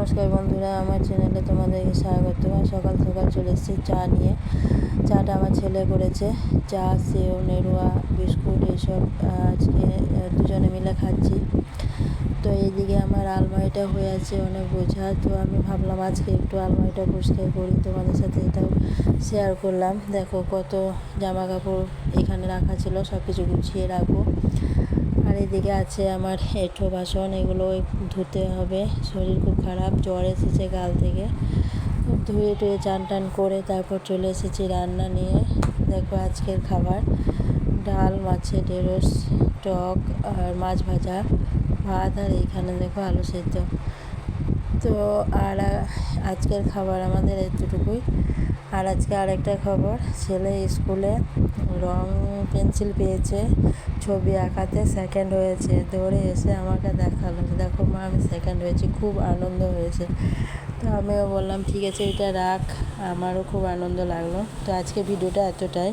নমস্কার বন্ধুরা, আমার চ্যানেলে তোমাদেরকে স্বাগত। সকাল সকাল চলে এসেছি চা নিয়ে। চাটা আমার ছেলে করেছে। চা, সেও, নেড়ুয়া, বিস্কুট এইসব আজকে দুজনে মিলে খাচ্ছি। তো এইদিকে আমার আলমারিটা হয়ে আছে অনেক বোঝা, তো আমি ভাবলাম আজকে একটু আলমারিটা পরিষ্কার করি, তোমাদের সাথে এটাও শেয়ার করলাম। দেখো কত জামা কাপড় এখানে রাখা ছিল, সব কিছু গুছিয়ে রাখবো। আর এদিকে আছে আমার এঁঠো বাসন, এগুলো ধুতে হবে। শরীর খুব খারাপ, জ্বর এসেছে গাল থেকে। ধুয়ে টুয়ে চান টান করে তারপর চলে এসেছি রান্না নিয়ে। দেখো আজকের খাবার: ডাল, মাছের ঢেঁড়স, টক আর মাছ ভাজা, ভাত, আর এইখানে দেখো আলু সেদ্ধ। তো আর আজকের খাবার আমাদের এতটুকুই। আর আজকে আরেকটা খবর, ছেলে স্কুলে রং পেন্সিল পেয়েছে, ছবি আঁকাতে সেকেন্ড হয়েছে। দৌড়ে এসে আমাকে দেখালো, দেখো মা আমি সেকেন্ড হয়েছি, খুব আনন্দ হয়েছে। তো আমিও বললাম ঠিক আছে এটা রাখ, আমারও খুব আনন্দ লাগলো। তো আজকে ভিডিওটা এতটাই।